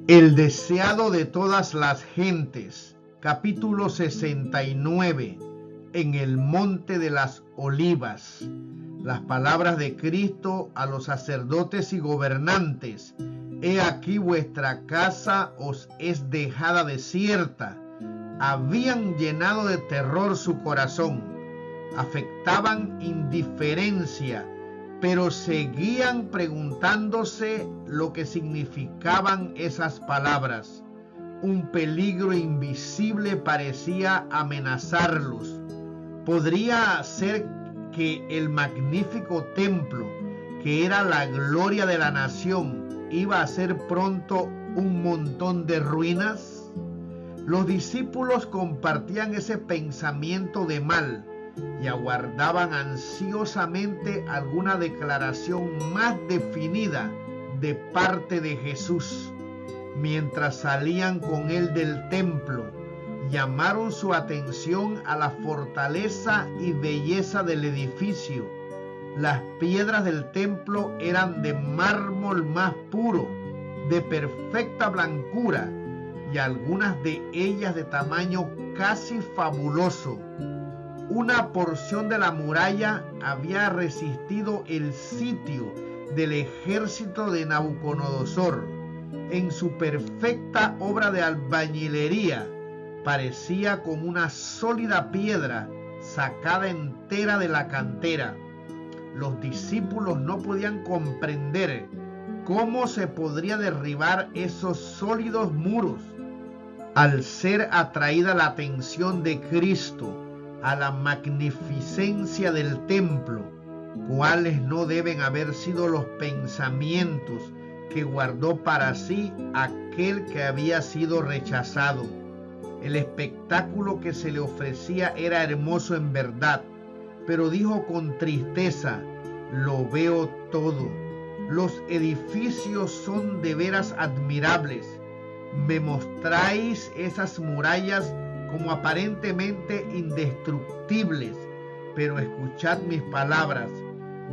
El deseado de todas las gentes, capítulo 69, en el Monte de las Olivas. Las palabras de Cristo a los sacerdotes y gobernantes: He aquí vuestra casa os es dejada desierta. Habían llenado de terror su corazón, afectaban indiferencia, pero seguían preguntándose lo que significaban esas palabras. Un peligro invisible parecía amenazarlos. ¿Podría ser que el magnífico templo, que era la gloria de la nación, iba a ser pronto un montón de ruinas? Los discípulos compartían ese pensamiento de mal y aguardaban ansiosamente alguna declaración más definida de parte de Jesús. Mientras salían con él del templo, llamaron su atención a la fortaleza y belleza del edificio. Las piedras del templo eran de mármol más puro, de perfecta blancura, y algunas de ellas de tamaño casi fabuloso. Una porción de la muralla había resistido el sitio del ejército de Nabucodonosor. En su perfecta obra de albañilería, parecía como una sólida piedra sacada entera de la cantera. Los discípulos no podían comprender cómo se podría derribar esos sólidos muros. Al ser atraída la atención de Cristo a la magnificencia del templo, ¿cuáles no deben haber sido los pensamientos que guardó para sí aquel que había sido rechazado? El espectáculo que se le ofrecía era hermoso en verdad, pero dijo con tristeza: lo veo todo. Los edificios son de veras admirables. Me mostráis esas murallas como aparentemente indestructibles, pero escuchad mis palabras.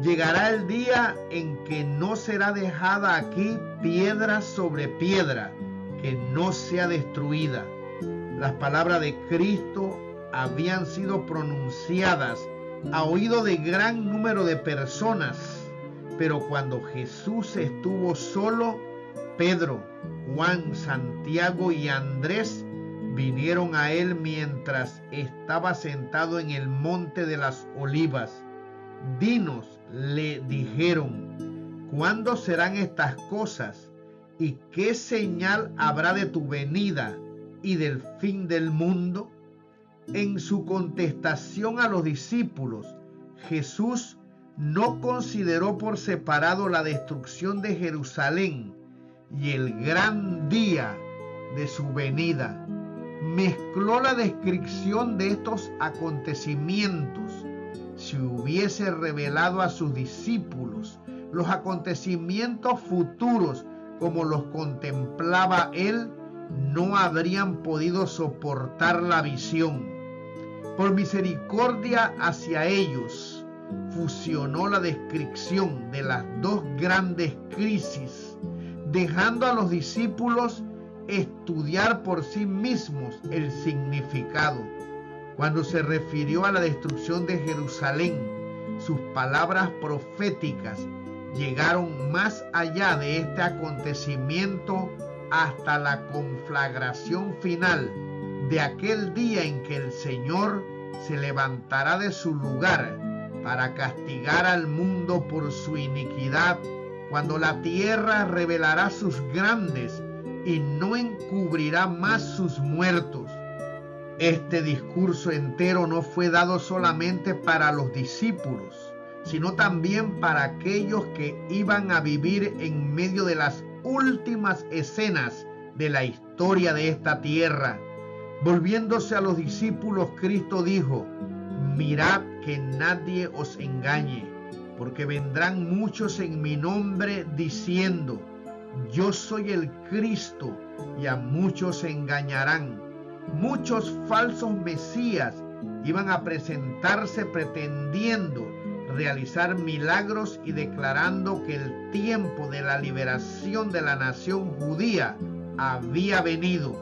Llegará el día en que no será dejada aquí piedra sobre piedra que no sea destruida. Las palabras de Cristo habían sido pronunciadas a oído de gran número de personas, pero cuando Jesús estuvo solo, Pedro, Juan, Santiago y Andrés vinieron a él mientras estaba sentado en el Monte de las Olivas. Dinos, le dijeron, ¿cuándo serán estas cosas? ¿Y qué señal habrá de tu venida y del fin del mundo? En su contestación a los discípulos, Jesús no consideró por separado la destrucción de Jerusalén y el gran día de su venida. Mezcló la descripción de estos acontecimientos. Si hubiese revelado a sus discípulos los acontecimientos futuros como los contemplaba él, no habrían podido soportar la visión. Por misericordia hacia ellos, fusionó la descripción de las dos grandes crisis, dejando a los discípulos estudiar por sí mismos el significado. Cuando se refirió a la destrucción de Jerusalén, sus palabras proféticas llegaron más allá de este acontecimiento hasta la conflagración final de aquel día en que el Señor se levantará de su lugar para castigar al mundo por su iniquidad, cuando la tierra revelará sus grandes y no encubrirá más sus muertos. Este discurso entero no fue dado solamente para los discípulos, sino también para aquellos que iban a vivir en medio de las últimas escenas de la historia de esta tierra. Volviéndose a los discípulos, Cristo dijo: mirad que nadie os engañe, porque vendrán muchos en mi nombre diciendo: yo soy el Cristo, y a muchos engañarán. Muchos falsos mesías iban a presentarse pretendiendo realizar milagros y declarando que el tiempo de la liberación de la nación judía había venido.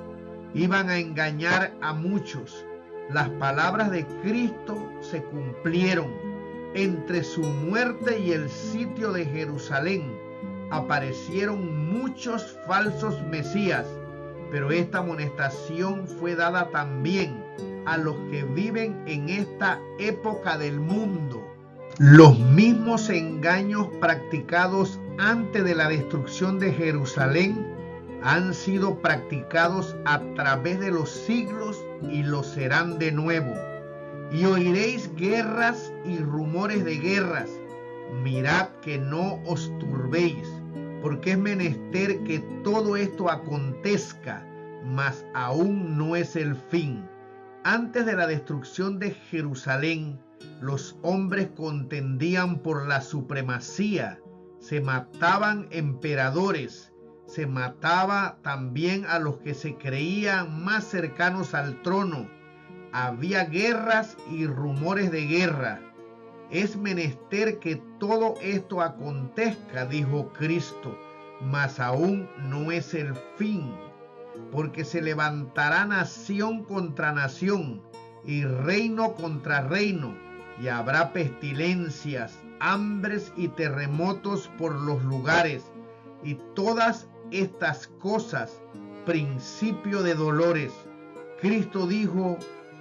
Iban a engañar a muchos. Las palabras de Cristo se cumplieron. Entre su muerte y el sitio de Jerusalén aparecieron muchos falsos mesías, pero esta amonestación fue dada también a los que viven en esta época del mundo. Los mismos engaños practicados antes de la destrucción de Jerusalén han sido practicados a través de los siglos y lo serán de nuevo. Y oiréis guerras y rumores de guerras. Mirad que no os turbéis, porque es menester que todo esto acontezca, mas aún no es el fin. Antes de la destrucción de Jerusalén, los hombres contendían por la supremacía, se mataban emperadores, se mataba también a los que se creían más cercanos al trono. Había guerras y rumores de guerra. Es menester que todo esto acontezca, dijo Cristo, mas aún no es el fin, porque se levantará nación contra nación y reino contra reino, y habrá pestilencias, hambres y terremotos por los lugares, y todas estas cosas, principio de dolores. Cristo dijo: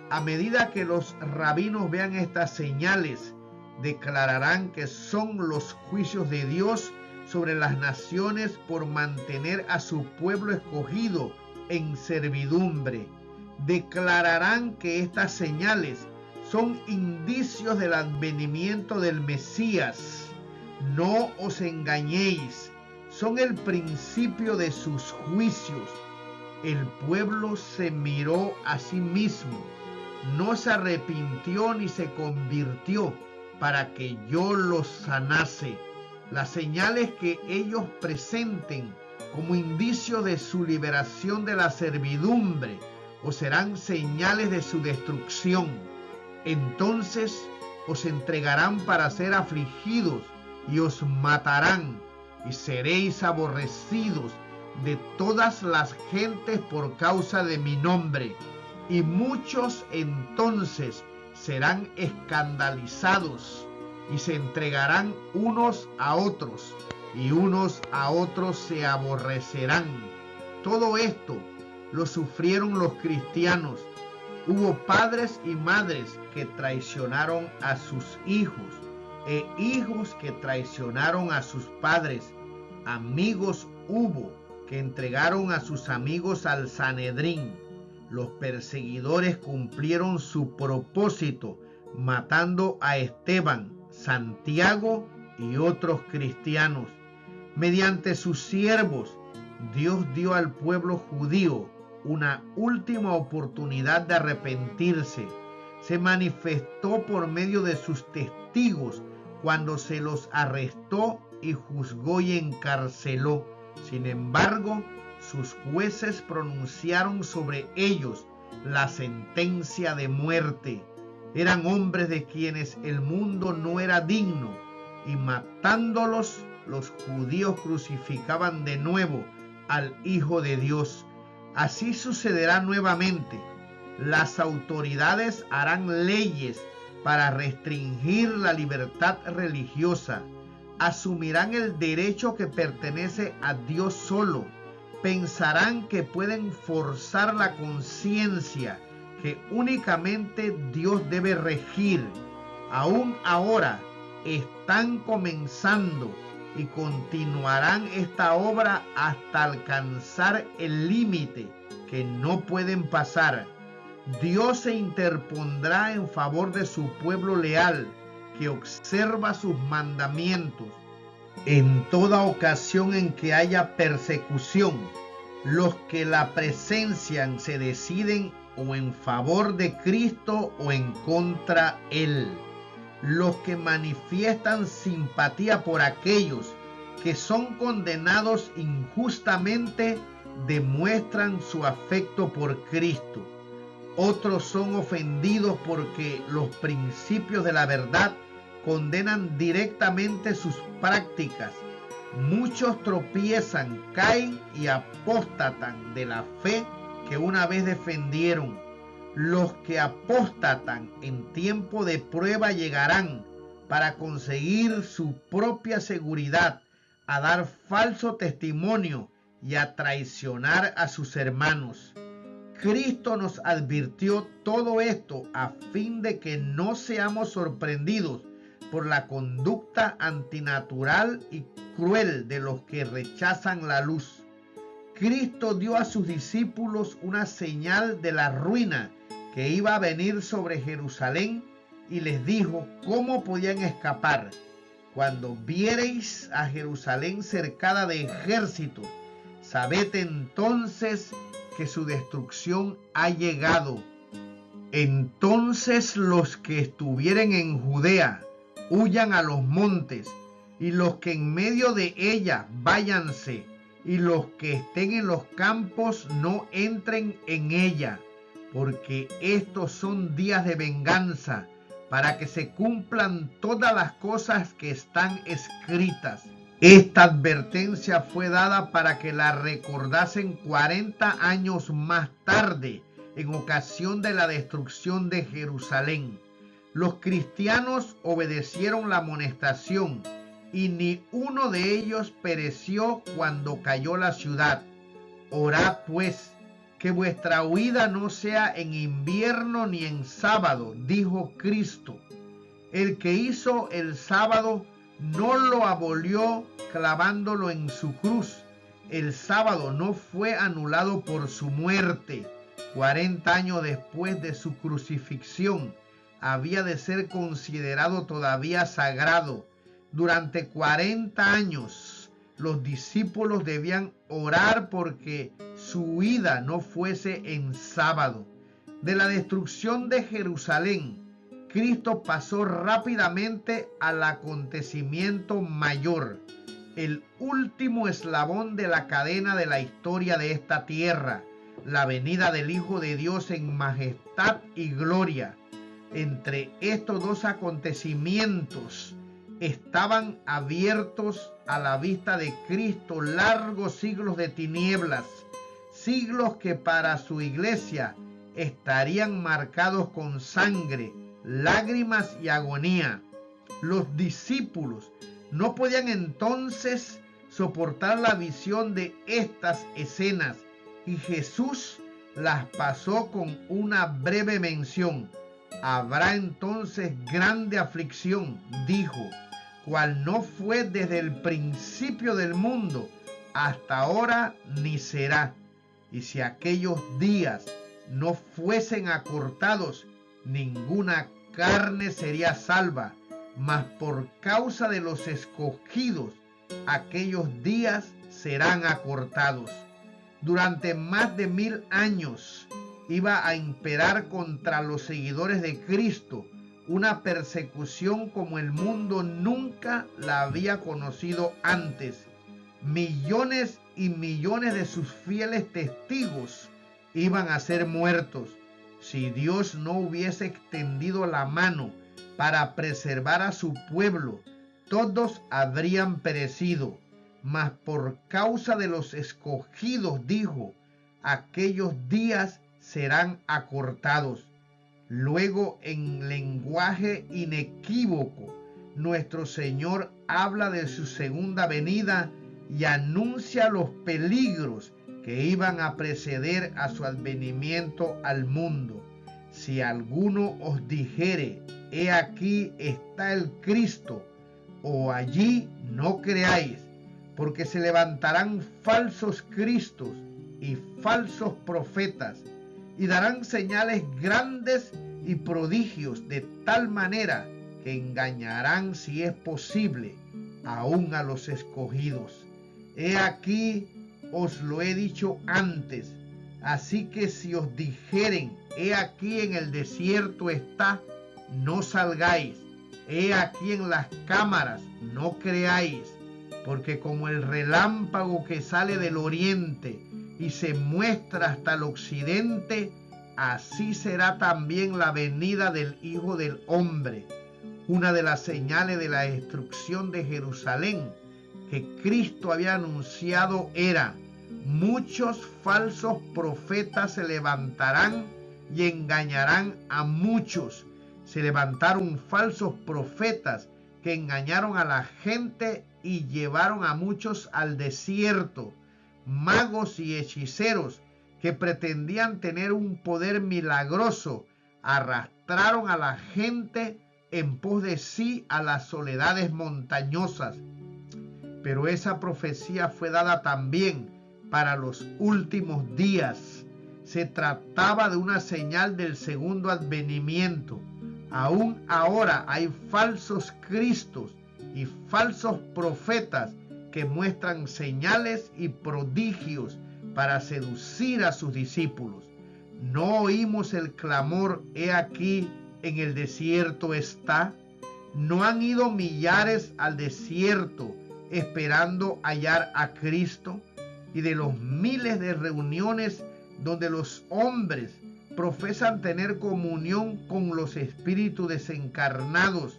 a medida que los rabinos vean estas señales, declararán que son los juicios de Dios sobre las naciones por mantener a su pueblo escogido en servidumbre. Declararán que estas señales son indicios del advenimiento del Mesías. No os engañéis, son el principio de sus juicios. El pueblo se miró a sí mismo, no se arrepintió ni se convirtió para que yo los sanase. Las señales que ellos presenten como indicio de su liberación de la servidumbre os serán señales de su destrucción. Entonces os entregarán para ser afligidos y os matarán, y seréis aborrecidos de todas las gentes por causa de mi nombre. Y muchos entonces serán escandalizados y se entregarán unos a otros, y unos a otros se aborrecerán. Todo esto lo sufrieron los cristianos. Hubo padres y madres que traicionaron a sus hijos, e hijos que traicionaron a sus padres. Amigos hubo que entregaron a sus amigos al Sanedrín. Los perseguidores cumplieron su propósito, matando a Esteban, Santiago y otros cristianos. Mediante sus siervos, Dios dio al pueblo judío una última oportunidad de arrepentirse. Se manifestó por medio de sus testigos cuando se los arrestó y juzgó y encarceló. Sin embargo, sus jueces pronunciaron sobre ellos la sentencia de muerte. Eran hombres de quienes el mundo no era digno, y matándolos, los judíos crucificaban de nuevo al Hijo de Dios. Así sucederá nuevamente. Las autoridades harán leyes para restringir la libertad religiosa. Asumirán el derecho que pertenece a Dios solo. Pensarán que pueden forzar la conciencia, que únicamente Dios debe regir. Aún ahora están comenzando y continuarán esta obra hasta alcanzar el límite que no pueden pasar. Dios se interpondrá en favor de su pueblo leal, que observa sus mandamientos. En toda ocasión en que haya persecución, los que la presencian se deciden o en favor de Cristo o en contra de Él. Los que manifiestan simpatía por aquellos que son condenados injustamente demuestran su afecto por Cristo. Otros son ofendidos porque los principios de la verdad condenan directamente sus prácticas. Muchos tropiezan, caen y apóstatan de la fe que una vez defendieron. Los que apóstatan en tiempo de prueba llegarán para conseguir su propia seguridad a dar falso testimonio y a traicionar a sus hermanos. Cristo nos advirtió todo esto a fin de que no seamos sorprendidos por la conducta antinatural y cruel de los que rechazan la luz. Cristo dio a sus discípulos una señal de la ruina que iba a venir sobre Jerusalén y les dijo cómo podían escapar. Cuando viereis a Jerusalén cercada de ejércitos, sabed entonces que su destrucción ha llegado. Entonces los que estuvieren en Judea huyan a los montes, y los que en medio de ella váyanse, y los que estén en los campos no entren en ella, porque estos son días de venganza, para que se cumplan todas las cosas que están escritas. Esta advertencia fue dada para que la recordasen 40 años más tarde, en ocasión de la destrucción de Jerusalén. Los cristianos obedecieron la amonestación, y ni uno de ellos pereció cuando cayó la ciudad. Orad pues, que vuestra huida no sea en invierno ni en sábado, dijo Cristo. El que hizo el sábado no lo abolió clavándolo en su cruz. El sábado no fue anulado por su muerte. 40 años después de su crucifixión, había de ser considerado todavía sagrado. Durante 40 años, los discípulos debían orar porque su huida no fuese en sábado. De la destrucción de Jerusalén, Cristo pasó rápidamente al acontecimiento mayor, el último eslabón de la cadena de la historia de esta tierra, la venida del Hijo de Dios en majestad y gloria. Entre estos dos acontecimientos estaban abiertos a la vista de Cristo largos siglos de tinieblas, siglos que para su iglesia estarían marcados con sangre, lágrimas y agonía. Los discípulos no podían entonces soportar la visión de estas escenas, y Jesús las pasó con una breve mención. Habrá entonces grande aflicción, dijo, cual no fue desde el principio del mundo hasta ahora ni será. Y si aquellos días no fuesen acortados, ninguna carne sería salva, mas por causa de los escogidos, aquellos días serán acortados. Durante más de 1000 años iba a imperar contra los seguidores de Cristo una persecución como el mundo nunca la había conocido antes. Millones y millones de sus fieles testigos iban a ser muertos. Si Dios no hubiese extendido la mano para preservar a su pueblo, todos habrían perecido. Mas por causa de los escogidos, dijo, aquellos días serán acortados. Luego, en lenguaje inequívoco, nuestro Señor habla de su segunda venida y anuncia los peligros que iban a preceder a su advenimiento al mundo. Si alguno os dijere, he aquí está el Cristo, o allí, no creáis, porque se levantarán falsos cristos y falsos profetas, y darán señales grandes y prodigios de tal manera que engañarán, si es posible, aún a los escogidos. He aquí, os lo he dicho antes, así que si os dijeren, he aquí en el desierto está, no salgáis, he aquí en las cámaras, no creáis, porque como el relámpago que sale del oriente y se muestra hasta el occidente, así será también la venida del Hijo del Hombre. Una de las señales de la destrucción de Jerusalén que Cristo había anunciado era: muchos falsos profetas se levantarán y engañarán a muchos. Se levantaron falsos profetas que engañaron a la gente y llevaron a muchos al desierto. Magos y hechiceros que pretendían tener un poder milagroso arrastraron a la gente en pos de sí a las soledades montañosas. Pero esa profecía fue dada también para los últimos días. Se trataba de una señal del segundo advenimiento. Aún ahora hay falsos cristos y falsos profetas que muestran señales y prodigios para seducir a sus discípulos. ¿No oímos el clamor, he aquí, en el desierto está? ¿No han ido millares al desierto esperando hallar a Cristo? Y de los miles de reuniones donde los hombres profesan tener comunión con los espíritus desencarnados,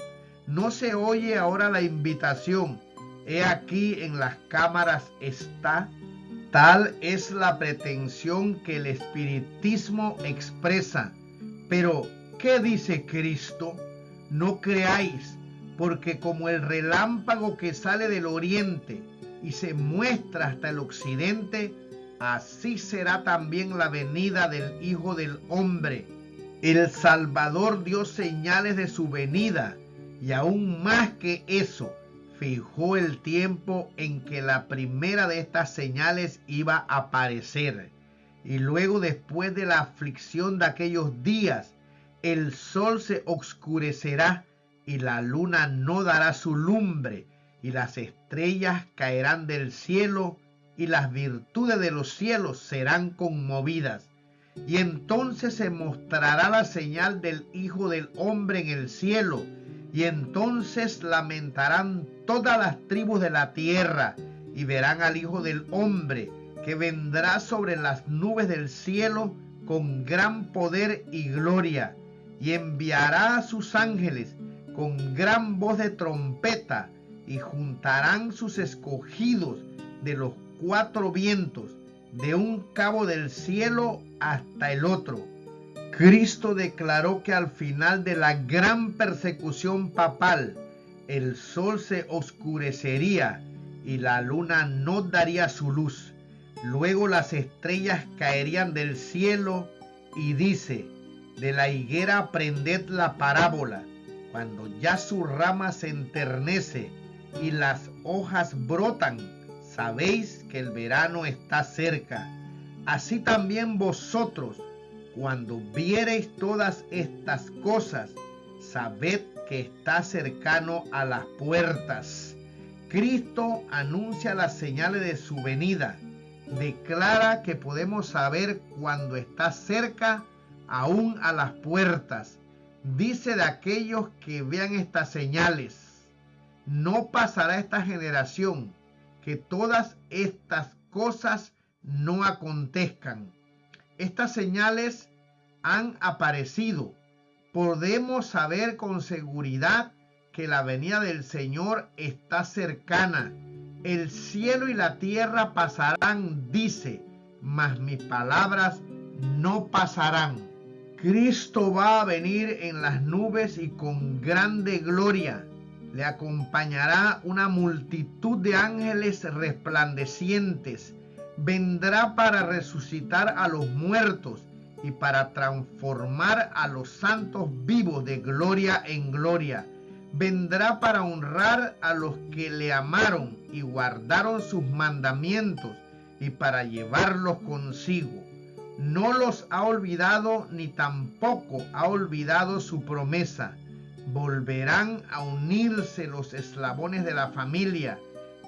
¿no se oye ahora la invitación, he aquí en las cámaras está? Tal es la pretensión que el espiritismo expresa. Pero, ¿qué dice Cristo? No creáis, porque como el relámpago que sale del oriente y se muestra hasta el occidente, así será también la venida del Hijo del Hombre. El Salvador dio señales de su venida, y aún más que eso, fijó el tiempo en que la primera de estas señales iba a aparecer. Y luego, después de la aflicción de aquellos días, el sol se oscurecerá y la luna no dará su lumbre, y las estrellas caerán del cielo, y las virtudes de los cielos serán conmovidas. Y entonces se mostrará la señal del Hijo del Hombre en el cielo, y entonces lamentarán todas las tribus de la tierra, y verán al Hijo del Hombre, que vendrá sobre las nubes del cielo con gran poder y gloria, y enviará a sus ángeles con gran voz de trompeta, y juntarán sus escogidos de los cuatro vientos, de un cabo del cielo hasta el otro. Cristo declaró que al final de la gran persecución papal, el sol se oscurecería y la luna no daría su luz. Luego las estrellas caerían del cielo, y dice: de la higuera aprended la parábola. Cuando ya su rama se enternece y las hojas brotan, sabéis que el verano está cerca. Así también vosotros, cuando viereis todas estas cosas, sabed que está cercano a las puertas. Cristo anuncia las señales de su venida. Declara que podemos saber cuando está cerca, aún a las puertas. Dice de aquellos que vean estas señales: no pasará esta generación que todas estas cosas no acontezcan. Estas señales han aparecido. Podemos saber con seguridad que la venida del Señor está cercana. El cielo y la tierra pasarán, dice, mas mis palabras no pasarán. Cristo va a venir en las nubes y con grande gloria. Le acompañará una multitud de ángeles resplandecientes. Vendrá para resucitar a los muertos y para transformar a los santos vivos de gloria en gloria. Vendrá para honrar a los que le amaron y guardaron sus mandamientos, y para llevarlos consigo. No los ha olvidado, ni tampoco ha olvidado su promesa. Volverán a unirse los eslabones de la familia.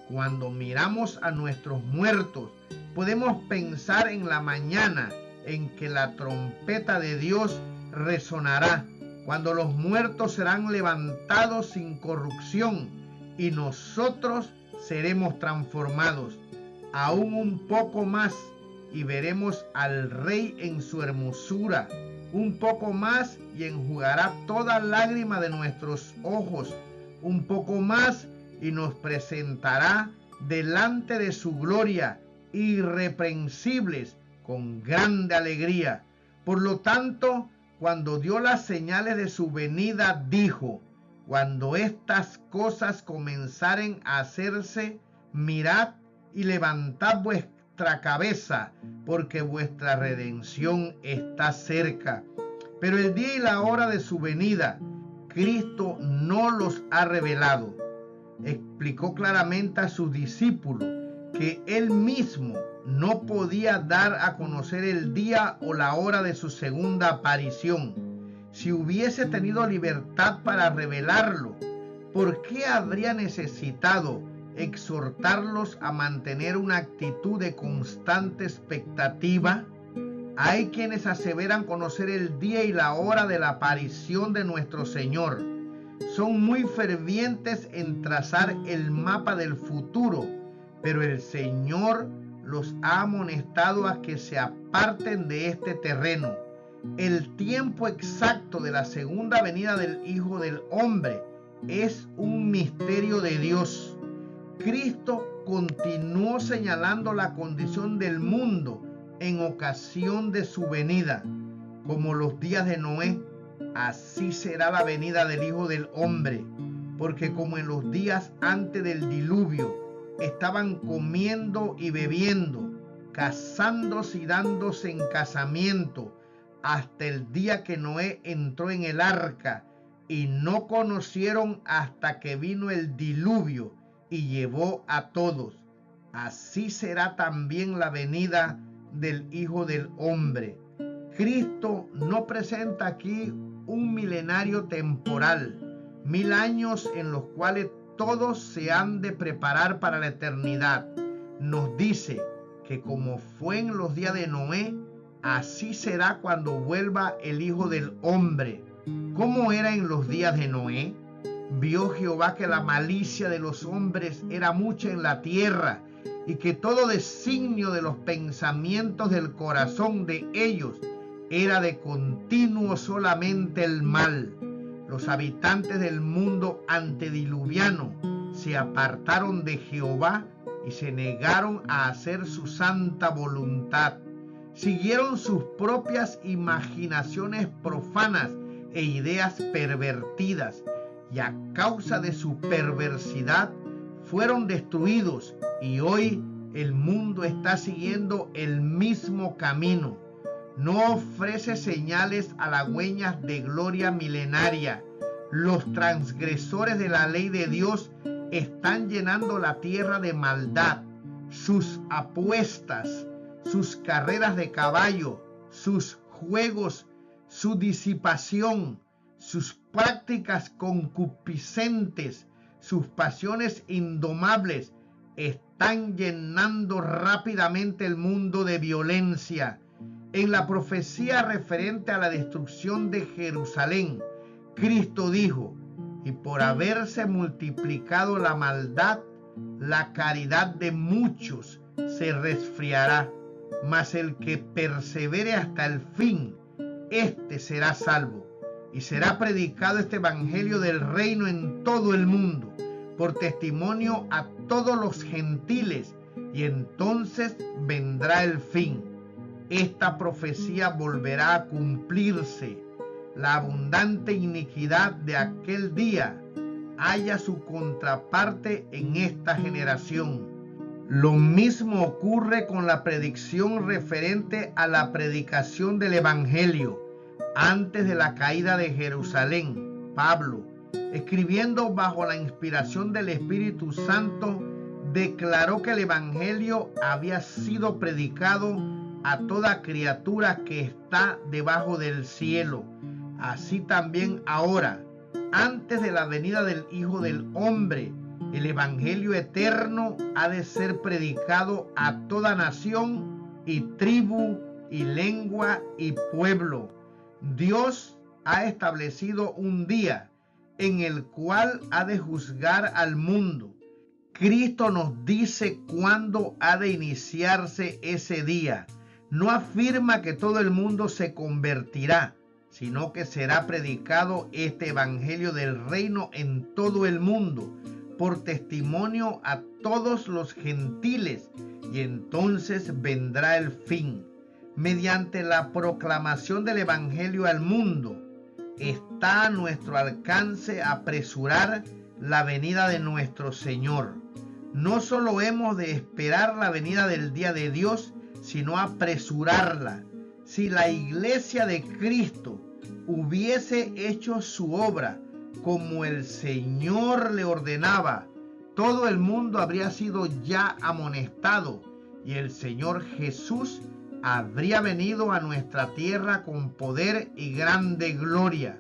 Cuando miramos a nuestros muertos, podemos pensar en la mañana en que la trompeta de Dios resonará, cuando los muertos serán levantados sin corrupción y nosotros seremos transformados. Aún un poco más y veremos al Rey en su hermosura. un poco más y enjugará toda lágrima de nuestros ojos, un poco más y nos presentará delante de su gloria, irreprensibles, con grande alegría. Por lo tanto, cuando dio las señales de su venida, dijo: cuando estas cosas comenzaren a hacerse, mirad y levantad vuestra cabeza, porque vuestra redención está cerca. Pero el día y la hora de su venida, Cristo no los ha revelado. Explicó claramente a sus discípulos que él mismo no podía dar a conocer el día o la hora de su segunda aparición. Si hubiese tenido libertad para revelarlo, ¿por qué habría necesitado exhortarlos a mantener una actitud de constante expectativa? Hay quienes aseveran conocer el día y la hora de la aparición de nuestro Señor. Son muy fervientes en trazar el mapa del futuro, pero el Señor los ha amonestado a que se aparten de este terreno. El tiempo exacto de la segunda venida del Hijo del Hombre es un misterio de Dios. Cristo continuó señalando la condición del mundo en ocasión de su venida. Como los días de Noé, así será la venida del Hijo del Hombre, porque como en los días antes del diluvio estaban comiendo y bebiendo, casándose y dándose en casamiento, hasta el día que Noé entró en el arca, y no conocieron hasta que vino el diluvio y llevó a todos. Así será también la venida del Hijo del Hombre. Cristo no presenta aquí un milenario temporal, 1000 años en los cuales todos se han de preparar para la eternidad. Nos dice que como fue en los días de Noé, así será cuando vuelva el Hijo del Hombre. ¿Cómo era en los días de Noé? Vio Jehová que la malicia de los hombres era mucha en la tierra, y que todo designio de los pensamientos del corazón de ellos era de continuo solamente el mal. Los habitantes del mundo antediluviano se apartaron de Jehová y se negaron a hacer su santa voluntad. Siguieron sus propias imaginaciones profanas e ideas pervertidas, y a causa de su perversidad fueron destruidos, y hoy el mundo está siguiendo el mismo camino. No ofrece señales halagüeñas de gloria milenaria. Los transgresores de la ley de Dios están llenando la tierra de maldad. Sus apuestas, sus carreras de caballo, sus juegos, su disipación, sus prácticas concupiscentes, sus pasiones indomables están llenando rápidamente el mundo de violencia. En la profecía referente a la destrucción de Jerusalén, Cristo dijo: y por haberse multiplicado la maldad, la caridad de muchos se resfriará, mas el que persevere hasta el fin, éste será salvo. Y será predicado este evangelio del reino en todo el mundo, por testimonio a todos los gentiles, y entonces vendrá el fin. Esta profecía volverá a cumplirse. La abundante iniquidad de aquel día halla su contraparte en esta generación. Lo mismo ocurre con la predicción referente a la predicación del evangelio. Antes de la caída de Jerusalén, Pablo, escribiendo bajo la inspiración del Espíritu Santo, declaró que el evangelio había sido predicado a toda criatura que está debajo del cielo. Así también ahora, antes de la venida del Hijo del Hombre, el evangelio eterno ha de ser predicado a toda nación y tribu y lengua y pueblo. Dios ha establecido un día en el cual ha de juzgar al mundo. Cristo nos dice cuándo ha de iniciarse ese día. No afirma que todo el mundo se convertirá, sino que será predicado este evangelio del reino en todo el mundo, por testimonio a todos los gentiles, y entonces vendrá el fin. Mediante la proclamación del evangelio al mundo, está a nuestro alcance apresurar la venida de nuestro Señor. No solo hemos de esperar la venida del día de Dios, sino apresurarla. Si la iglesia de Cristo hubiese hecho su obra como el Señor le ordenaba, todo el mundo habría sido ya amonestado y el Señor Jesús habría venido a nuestra tierra con poder y grande gloria.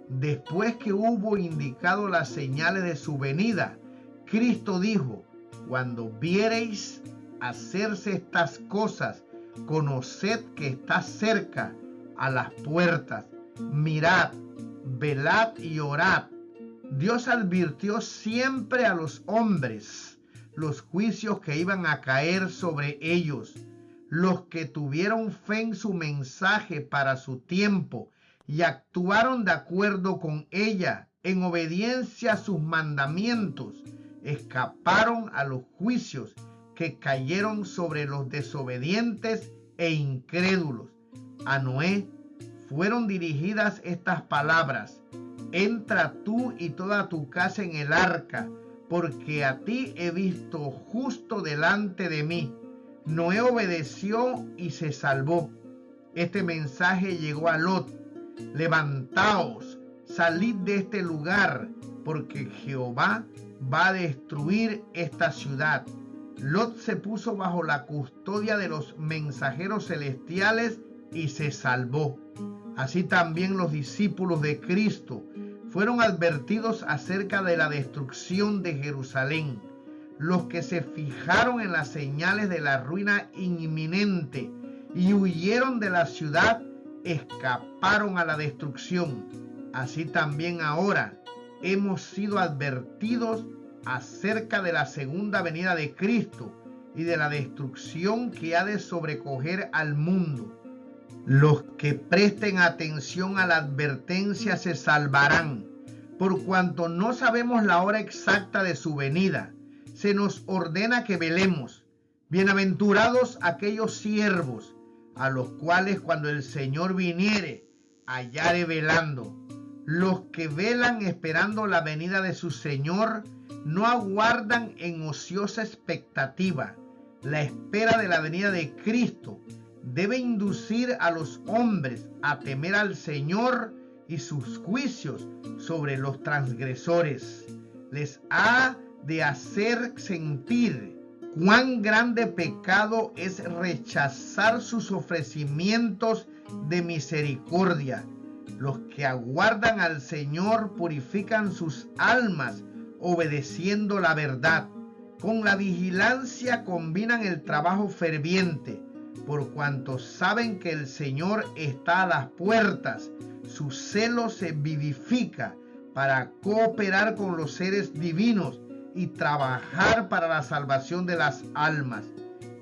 Después que hubo indicado las señales de su venida, Cristo dijo: cuando viereis hacerse estas cosas, conoced que está cerca, a las puertas. Mirad, velad y orad. Dios advirtió siempre a los hombres los juicios que iban a caer sobre ellos. Los que tuvieron fe en su mensaje para su tiempo y actuaron de acuerdo con ella, en obediencia a sus mandamientos, escaparon a los juicios que cayeron sobre los desobedientes e incrédulos. A Noé fueron dirigidas estas palabras: entra tú y toda tu casa en el arca, porque a ti he visto justo delante de mí. Noé obedeció y se salvó. Este mensaje llegó a Lot: levantaos, salid de este lugar, porque Jehová va a destruir esta ciudad. Lot se puso bajo la custodia de los mensajeros celestiales y se salvó. Así también los discípulos de Cristo fueron advertidos acerca de la destrucción de Jerusalén. Los que se fijaron en las señales de la ruina inminente y huyeron de la ciudad escaparon a la destrucción. Así también ahora hemos sido advertidos acerca de la segunda venida de Cristo y de la destrucción que ha de sobrecoger al mundo. Los que presten atención a la advertencia se salvarán, por cuanto no sabemos la hora exacta de su venida. Se nos ordena que velemos. Bienaventurados aquellos siervos a los cuales cuando el Señor viniere hallare velando. Los que velan esperando la venida de su Señor no aguardan en ociosa expectativa. La espera de la venida de Cristo debe inducir a los hombres a temer al Señor y sus juicios sobre los transgresores. Les ha de hacer sentir cuán grande pecado es rechazar sus ofrecimientos de misericordia. Los que aguardan al Señor purifican sus almas obedeciendo la verdad. Con la vigilancia combinan el trabajo ferviente, por cuanto saben que el Señor está a las puertas. Su celo se vivifica para cooperar con los seres divinos y trabajar para la salvación de las almas.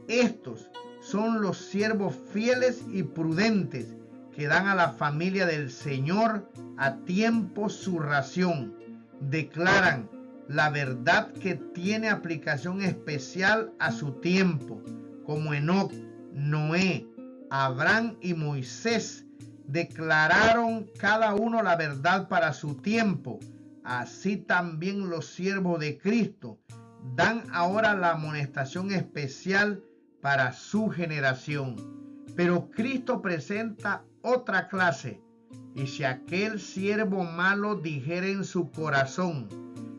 Estos son los siervos fieles y prudentes que dan a la familia del Señor a tiempo su ración. Declaran la verdad que tiene aplicación especial a su tiempo, como Enoc, Noé, Abraham y Moisés declararon cada uno la verdad para su tiempo. Así también los siervos de Cristo dan ahora la amonestación especial para su generación. Pero Cristo presenta otra clase. Y si aquel siervo malo dijere en su corazón: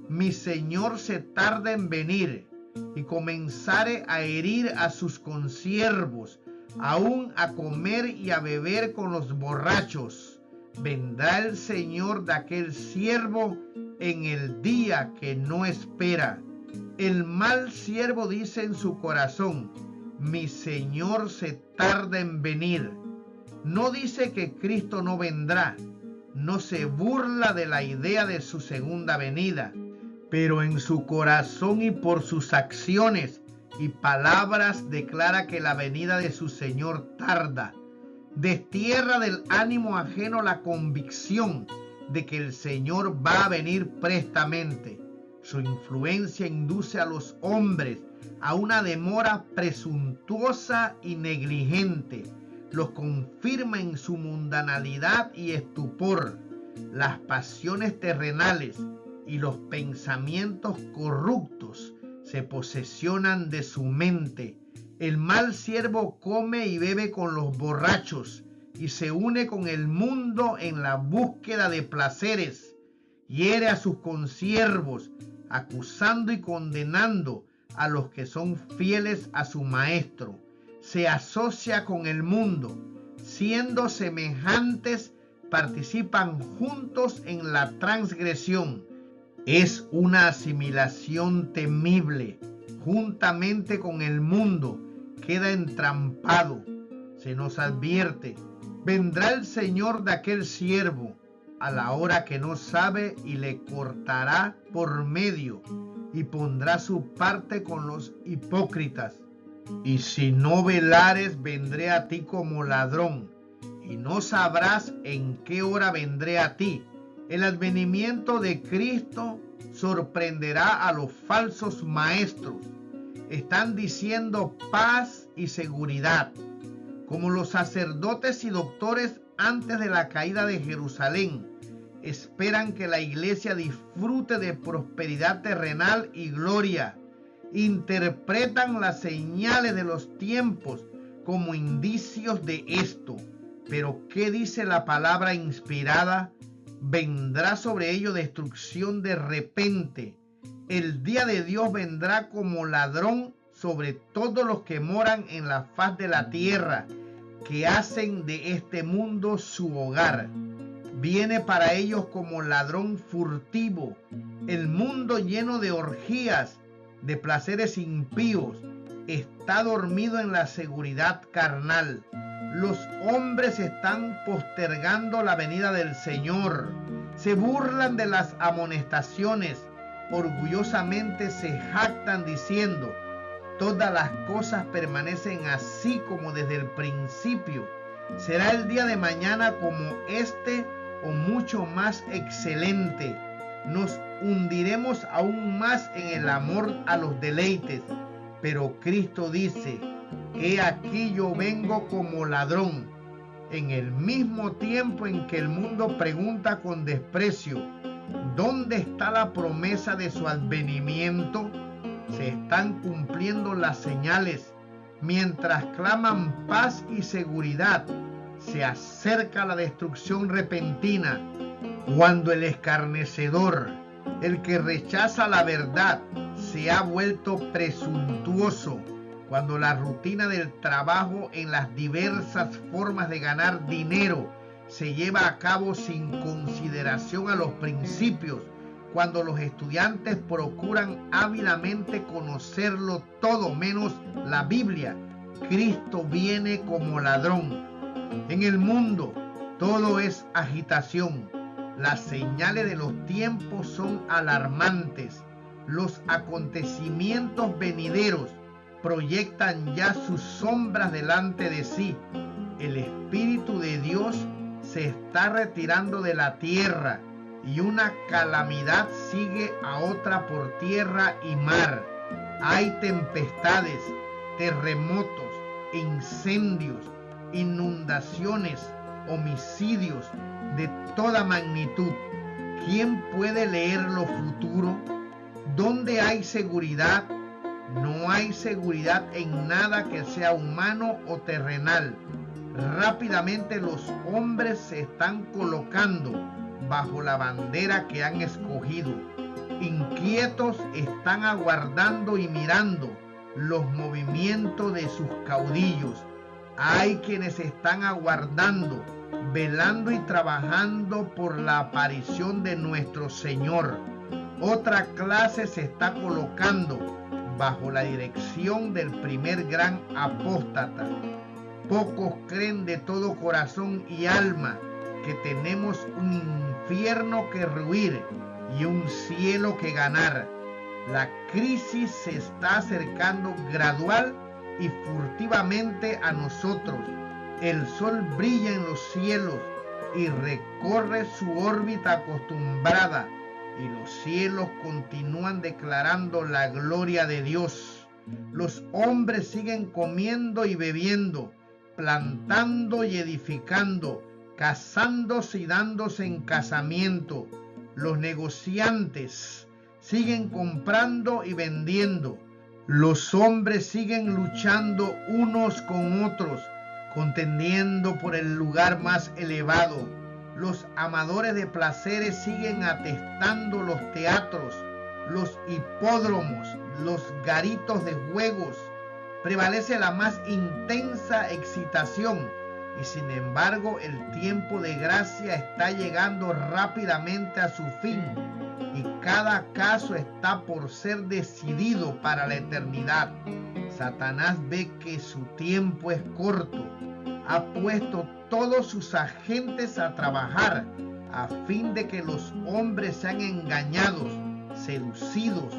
mi Señor se tarda en venir, y comenzare a herir a sus consiervos, aún a comer y a beber con los borrachos, vendrá el Señor de aquel siervo en el día que no espera. El mal siervo dice en su corazón: mi Señor se tarda en venir. No dice que Cristo no vendrá, no se burla de la idea de su segunda venida, pero en su corazón y por sus acciones y palabras declara que la venida de su Señor tarda. Destierra del ánimo ajeno la convicción de que el Señor va a venir prestamente. Su influencia induce a los hombres a una demora presuntuosa y negligente. Los confirma en su mundanalidad y estupor. Las pasiones terrenales y los pensamientos corruptos se posesionan de su mente. El mal siervo come y bebe con los borrachos y se une con el mundo en la búsqueda de placeres. Hiere a sus consiervos, acusando y condenando a los que son fieles a su maestro. Se asocia con el mundo, siendo semejantes, participan juntos en la transgresión. Es una asimilación temible. Juntamente con el mundo queda entrampado. Se nos advierte: vendrá el Señor de aquel siervo a la hora que no sabe y le cortará por medio y pondrá su parte con los hipócritas. Y si no velares, vendré a ti como ladrón, y no sabrás en qué hora vendré a ti. El advenimiento de Cristo sorprenderá a los falsos maestros. Están diciendo paz y seguridad, como los sacerdotes y doctores antes de la caída de Jerusalén. Esperan que la iglesia disfrute de prosperidad terrenal y gloria. Interpretan las señales de los tiempos como indicios de esto. Pero ¿qué dice la palabra inspirada? Vendrá sobre ellos destrucción de repente. El día de Dios vendrá como ladrón sobre todos los que moran en la faz de la tierra, que hacen de este mundo su hogar. Viene para ellos como ladrón furtivo. El mundo lleno de orgías, de placeres impíos, está dormido en la seguridad carnal. Los hombres están postergando la venida del Señor. Se burlan de las amonestaciones. Orgullosamente se jactan diciendo: todas las cosas permanecen así como desde el principio. Será el día de mañana como este o mucho más excelente. Nos hundiremos aún más en el amor a los deleites. Pero Cristo dice: he aquí yo vengo como ladrón. En el mismo tiempo en que el mundo pregunta con desprecio: ¿dónde está la promesa de su advenimiento? Se están cumpliendo las señales. Mientras claman paz y seguridad, se acerca la destrucción repentina. Cuando el escarnecedor, el que rechaza la verdad, se ha vuelto presuntuoso, cuando la rutina del trabajo en las diversas formas de ganar dinero se lleva a cabo sin consideración a los principios, cuando los estudiantes procuran ávidamente conocerlo todo menos la Biblia, Cristo viene como ladrón. En el mundo todo es agitación. Las señales de los tiempos son alarmantes. Los acontecimientos venideros proyectan ya sus sombras delante de sí. El Espíritu de Dios se está retirando de la tierra y una calamidad sigue a otra por tierra y mar. Hay tempestades, terremotos, incendios, inundaciones, homicidios de toda magnitud. ¿Quién puede leer lo futuro? ¿Dónde hay seguridad? No hay seguridad en nada que sea humano o terrenal. Rápidamente los hombres se están colocando bajo la bandera que han escogido. Inquietos están aguardando y mirando los movimientos de sus caudillos. Hay quienes están aguardando, velando y trabajando por la aparición de nuestro Señor. Otra clase se está colocando bajo la dirección del primer gran apóstata. Pocos creen de todo corazón y alma que tenemos un infierno que rehuir y un cielo que ganar. La crisis se está acercando gradual y furtivamente a nosotros. El sol brilla en los cielos y recorre su órbita acostumbrada, y los cielos continúan declarando la gloria de Dios. Los hombres siguen comiendo y bebiendo, plantando y edificando, casándose y dándose en casamiento. Los negociantes siguen comprando y vendiendo. Los hombres siguen luchando unos con otros, contendiendo por el lugar más elevado. Los amadores de placeres siguen atestando los teatros, los hipódromos, los garitos de juegos. Prevalece la más intensa excitación, y sin embargo el tiempo de gracia está llegando rápidamente a su fin, y cada caso está por ser decidido para la eternidad. Satanás ve que su tiempo es corto. Ha puesto todos sus agentes a trabajar a fin de que los hombres sean engañados, seducidos,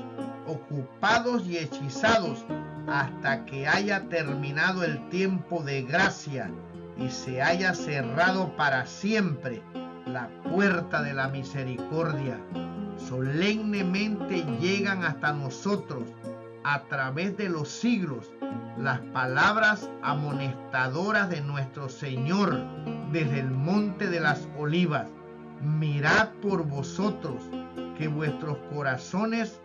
ocupados y hechizados hasta que haya terminado el tiempo de gracia y se haya cerrado para siempre la puerta de la misericordia. Solemnemente llegan hasta nosotros a través de los siglos las palabras amonestadoras de nuestro Señor desde el monte de las Olivas. Mirad por vosotros que vuestros corazones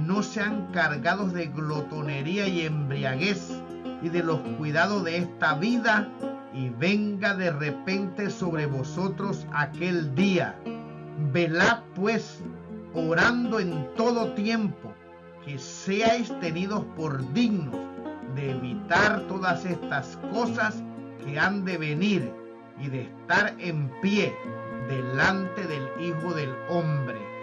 no sean cargados de glotonería y embriaguez y de los cuidados de esta vida, y venga de repente sobre vosotros aquel día. Velad pues, orando en todo tiempo, que seáis tenidos por dignos de evitar todas estas cosas que han de venir y de estar en pie delante del Hijo del Hombre.